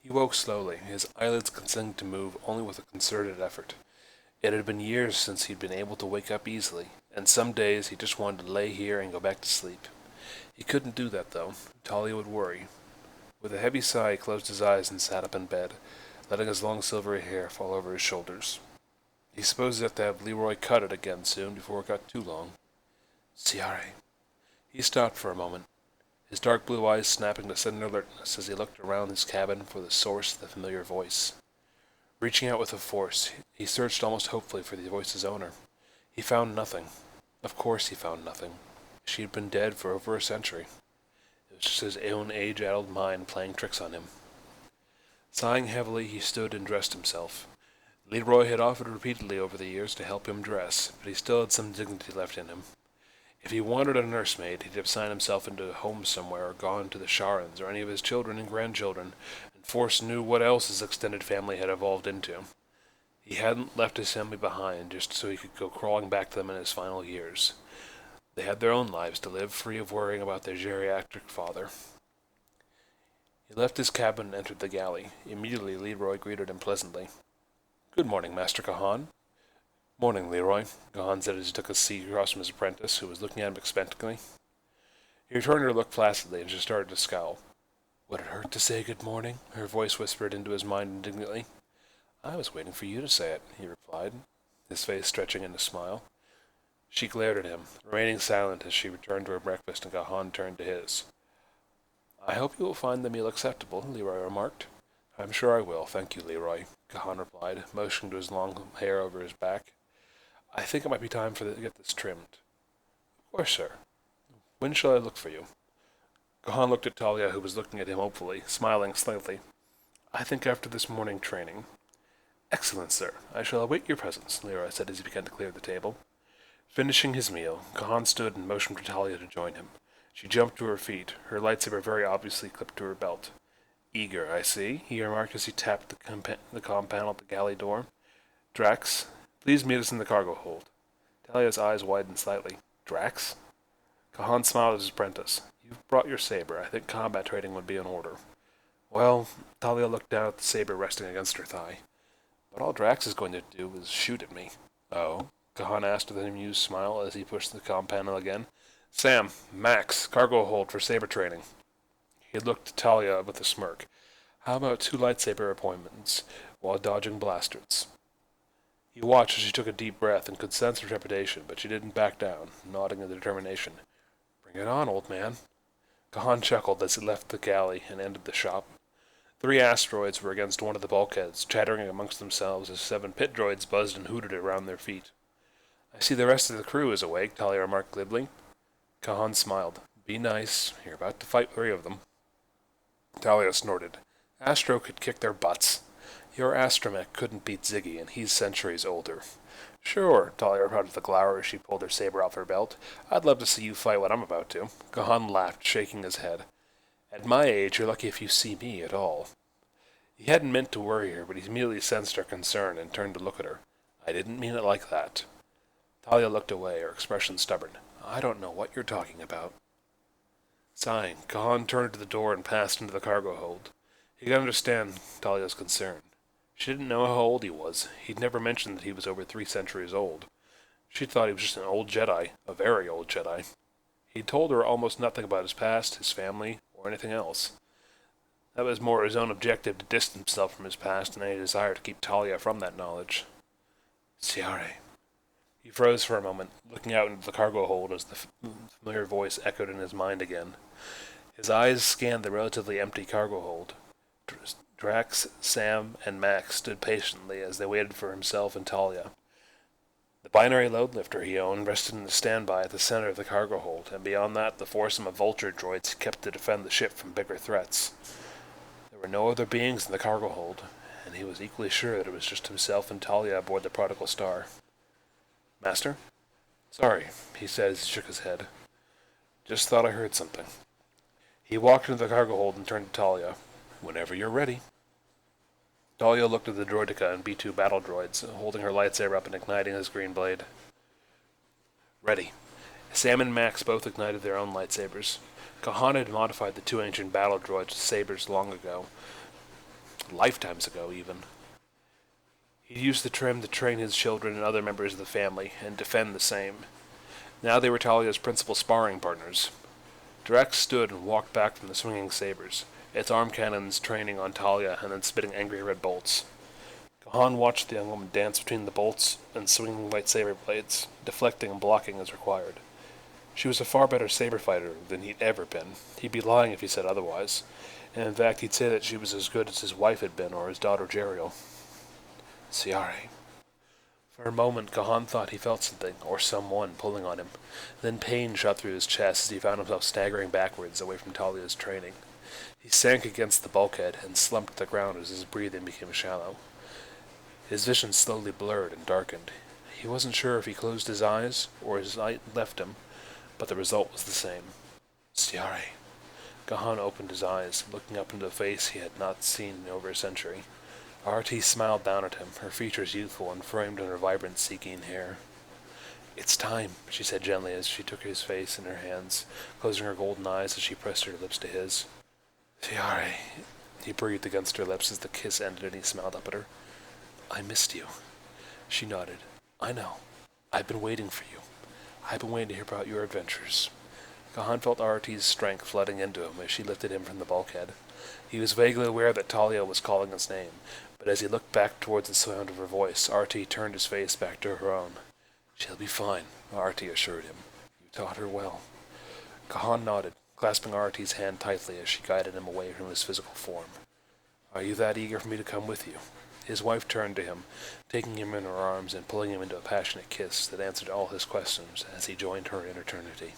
He woke slowly, his eyelids continuing to move only with a concerted effort. It had been years since he'd been able to wake up easily, and some days he just wanted to lay here and go back to sleep. He couldn't do that, though. Talia would worry. With a heavy sigh, he closed his eyes and sat up in bed, letting his long silvery hair fall over his shoulders. He supposed he'd have to have Leroy cut it again soon before it got too long. Ciare. He stopped for a moment, his dark blue eyes snapping to sudden alertness as he looked around his cabin for the source of the familiar voice. Reaching out with a force, he searched almost hopefully for the voice's owner. He found nothing. Of course he found nothing. She had been dead for over a century. It was just his own age-addled mind playing tricks on him. Sighing heavily, he stood and dressed himself. Leroy had offered repeatedly over the years to help him dress, but he still had some dignity left in him. If he wanted a nursemaid, he'd have signed himself into a home somewhere or gone to the Sharons or any of his children and grandchildren, and Force knew what else his extended family had evolved into. He hadn't left his family behind just so he could go crawling back to them in his final years. They had their own lives to live, free of worrying about their geriatric father. He left his cabin and entered the galley. Immediately Leroy greeted him pleasantly. "Good morning, Master Kahan." "Morning, Leroy," Kahan said as he took a seat across from his apprentice, who was looking at him expectantly. He returned her look placidly, and she started to scowl. "Would it hurt to say good morning?" her voice whispered into his mind indignantly. "I was waiting for you to say it," he replied, his face stretching in a smile. She glared at him, remaining silent as she returned to her breakfast, and Kahan turned to his. "I hope you will find the meal acceptable," Leroy remarked. "I'm sure I will, thank you, Leroy," Kahan replied, motioning to his long hair over his back. "I think it might be time to get this trimmed." "Of course, sir. When shall I look for you?" Kahan looked at Talia, who was looking at him hopefully, smiling slightly. "I think after this morning training." "Excellent, sir. I shall await your presence," Leroy said as he began to clear the table. Finishing his meal, Kahan stood and motioned for Talia to join him. She jumped to her feet, her lightsaber very obviously clipped to her belt. "Eager, I see," he remarked as he tapped the comm panel at the galley door. "Drax, please meet us in the cargo hold." Talia's eyes widened slightly. "Drax?" Kahan smiled at his apprentice. "You've brought your saber. I think combat training would be in order." "Well," Talia looked down at the saber resting against her thigh. "But all Drax is going to do is shoot at me." "Oh?" Kahan asked with an amused smile as he pushed the comm panel again. "Sam, Max, cargo hold for saber training." He looked at Talia with a smirk. "How about 2 lightsaber appointments while dodging blasters?" He watched as she took a deep breath and could sense her trepidation, but she didn't back down, nodding in determination. "Bring it on, old man." Kahan chuckled as he left the galley and entered the shop. 3 asteroids were against one of the bulkheads, chattering amongst themselves as 7 pit droids buzzed and hooted around their feet. "I see the rest of the crew is awake," Talia remarked glibly. Kahan smiled. "Be nice. You're about to fight 3 of them." Talia snorted. "Astro could kick their butts. Your astromech couldn't beat Ziggy, and he's centuries older." "Sure," Talia replied with a glower as she pulled her saber off her belt. "I'd love to see you fight what I'm about to." Kahan laughed, shaking his head. "At my age, you're lucky if you see me at all." He hadn't meant to worry her, but he immediately sensed her concern and turned to look at her. "I didn't mean it like that." Talia looked away, her expression stubborn. "I don't know what you're talking about." Sighing, Kahan turned to the door and passed into the cargo hold. He could understand Talia's concern. She didn't know how old he was. He'd never mentioned that he was over 3 centuries old. She thought he was just an old Jedi, a very old Jedi. He'd told her almost nothing about his past, his family, or anything else. That was more his own objective to distance himself from his past than any desire to keep Talia from that knowledge. "Ciare." He froze for a moment, looking out into the cargo hold as the familiar voice echoed in his mind again. His eyes scanned the relatively empty cargo hold. Drax, Sam, and Max stood patiently as they waited for himself and Talia. The binary load lifter he owned rested in the standby at the center of the cargo hold, and beyond that the foursome of vulture droids kept to defend the ship from bigger threats. There were no other beings in the cargo hold, and he was equally sure that it was just himself and Talia aboard the Prodigal Star. "Master?" "Sorry," he said as he shook his head. "Just thought I heard something." He walked into the cargo hold and turned to Talia. "Whenever you're ready." Talia looked at the droideka and B-2 battle droids, holding her lightsaber up and igniting his green blade. "Ready." Sam and Max both ignited their own lightsabers. Kahan had modified the 2 ancient battle droids with sabers long ago. Lifetimes ago, even. He used the trim to train his children and other members of the family, and defend the same. Now they were Talia's principal sparring partners. Drax stood and walked back from the swinging sabers, its arm cannons training on Talia and then spitting angry red bolts. Kahan watched the young woman dance between the bolts and swinging lightsaber blades, deflecting and blocking as required. She was a far better saber fighter than he'd ever been. He'd be lying if he said otherwise, and in fact he'd say that she was as good as his wife had been or his daughter Jeriel. Ciare. For a moment, Kahan thought he felt something, or someone, pulling on him. Then pain shot through his chest as he found himself staggering backwards away from Talia's training. He sank against the bulkhead and slumped to the ground as his breathing became shallow. His vision slowly blurred and darkened. He wasn't sure if he closed his eyes or his sight left him, but the result was the same. Ciare. Kahan opened his eyes, looking up into a face he had not seen in over a century. RT smiled down at him, her features youthful and framed in her vibrant sea-keen hair. It's time, she said gently as she took his face in her hands, closing her golden eyes as she pressed her lips to his. Ciare, he breathed against her lips as the kiss ended and he smiled up at her. I missed you. She nodded. I know. I've been waiting for you. I've been waiting to hear about your adventures. Kahan felt RT's strength flooding into him as she lifted him from the bulkhead. He was vaguely aware that Talia was calling his name, but as he looked back towards the sound of her voice, RT turned his face back to her own. She'll be fine, RT assured him. You taught her well. Kahan nodded, clasping RT's hand tightly as she guided him away from his physical form. Are you that eager for me to come with you? His wife turned to him, taking him in her arms and pulling him into a passionate kiss that answered all his questions as he joined her in eternity.